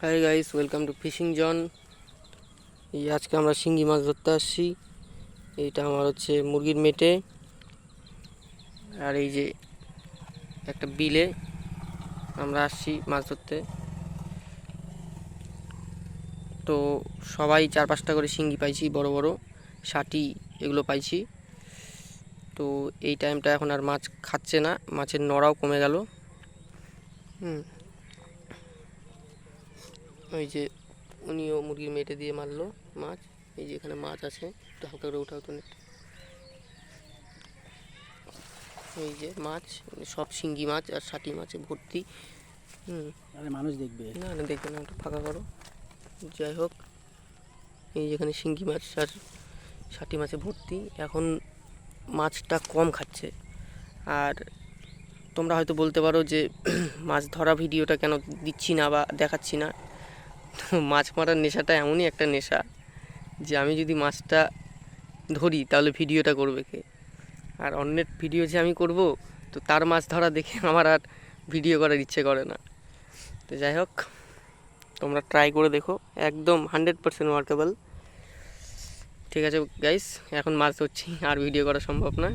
High guys, welcome to fishing zone. এই আজকে আমরা শিঙ্গি মাছ ধরতে আসছি। এইটা আমার হচ্ছে মুরগির মেটে, আর এই যে একটা বিলে আমরা আসছি মাছ ধরতে। তো সবাই 4-5টা করে শিঙ্গি পাইছি, বড় বড় ষাটি এগুলো পাইছি। তো এই টাইমটা এখন আর মাছ খাচ্ছে না, মাছের নড়াও কমে গেল। ওই যে উনিও মুরগির মেটে দিয়ে মারলো মাছ। এই যে এখানে মাছ আছে, একটু হালকা করে উঠাও তো। এই যে মাছ, সব শিঙ্গি মাছ আর ষাটি মাছে ভর্তি। আরে মানুষ দেখবে না না, দেখবে না, একটু ফাঁকা করো। যাই হোক, এই যেখানে শিঙ্গি মাছ আর ষাটি মাছে ভর্তি। এখন মাছটা কম খাচ্ছে। আর তোমরা হয়তো বলতে পারো যে মাছ ধরা ভিডিওটা কেন দিচ্ছি না বা দেখাচ্ছি না। তো মাছ মারার নেশাটা এমনই একটা নেশা যে আমি যদি মাছটা ধরি তাহলে ভিডিওটা করবে কে? আর অন্যের ভিডিও যে আমি করব, তো তার মাছ ধরা দেখে আমার আর ভিডিও করার ইচ্ছে করে না। তো যাই হোক, তোমরা ট্রাই করে দেখো, একদম 100% ওয়ার্কেবল। ঠিক আছে গাইস, এখন মাছ ধরছি, আর ভিডিও করা সম্ভব না।